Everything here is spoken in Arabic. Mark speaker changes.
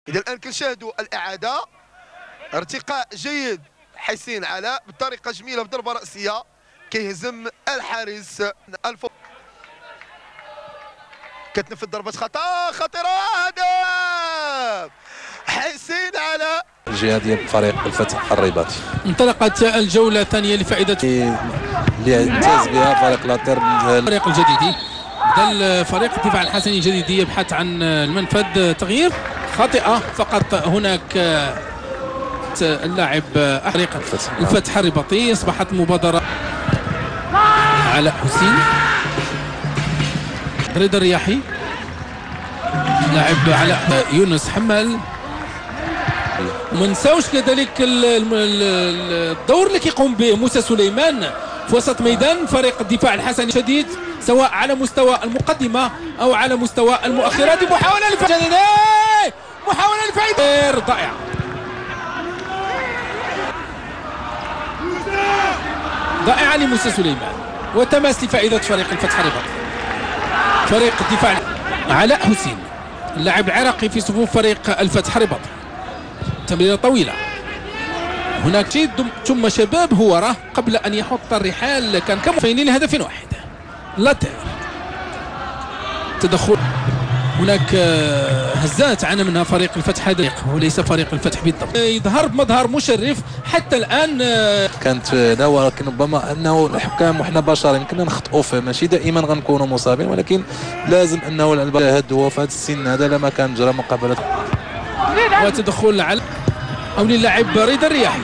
Speaker 1: إذا الآن كنشاهدوا الإعادة، ارتقاء جيد حسين علاء بطريقة جميلة بضربة رأسية كيهزم الحارس كتنفذ ضربة خطأ خطيرة، هدف حسين علاء
Speaker 2: الجهة ديال فريق الفتح الرباطي.
Speaker 3: انطلقت الجولة الثانية لفائدة
Speaker 2: اللي امتاز بها فريق لاطير
Speaker 3: الفريق الجديدي. بدا فريق الدفاع الحسني الجديدي يبحث عن المنفذ. تغيير خاطئة فقط هناك. اللاعب فريق الفتح الرباطي اصبحت مبادرة علاء حسين. رضا الرياحي لاعب علاء يونس حمال. وما نساوش كذلك الدور اللي كيقوم به موسى سليمان في وسط ميدان فريق الدفاع الحسني شديد، سواء على مستوى المقدمة او على مستوى المؤخرة. هذه محاولة لفائدة، محاولة لفائدة ضائعة. ضائعة لموسى سليمان وتماس لفائدة فريق الفتح الرباطي. فريق الدفاع علاء حسين اللاعب العراقي في صفوف فريق الفتح الرباطي. تمريرة طويلة هناك شيء ثم شباب هو راه قبل ان يحط الرحال كان كمفينين لهدف واحد. لاتير تدخل هناك هزات عانى منها فريق الفتح هذا وليس فريق الفتح بالضبط. يظهر بمظهر مشرف حتى الان.
Speaker 2: كانت لا، ولكن ربما انه الحكام وحنا بشر يمكننا نخطئوا فيه، ماشي دائما غنكونوا مصابين، ولكن لازم انه الشاهد هو في هذا السن هذا لما كان جرى مقابله.
Speaker 3: وتدخل على او للاعب رضا الرياحي.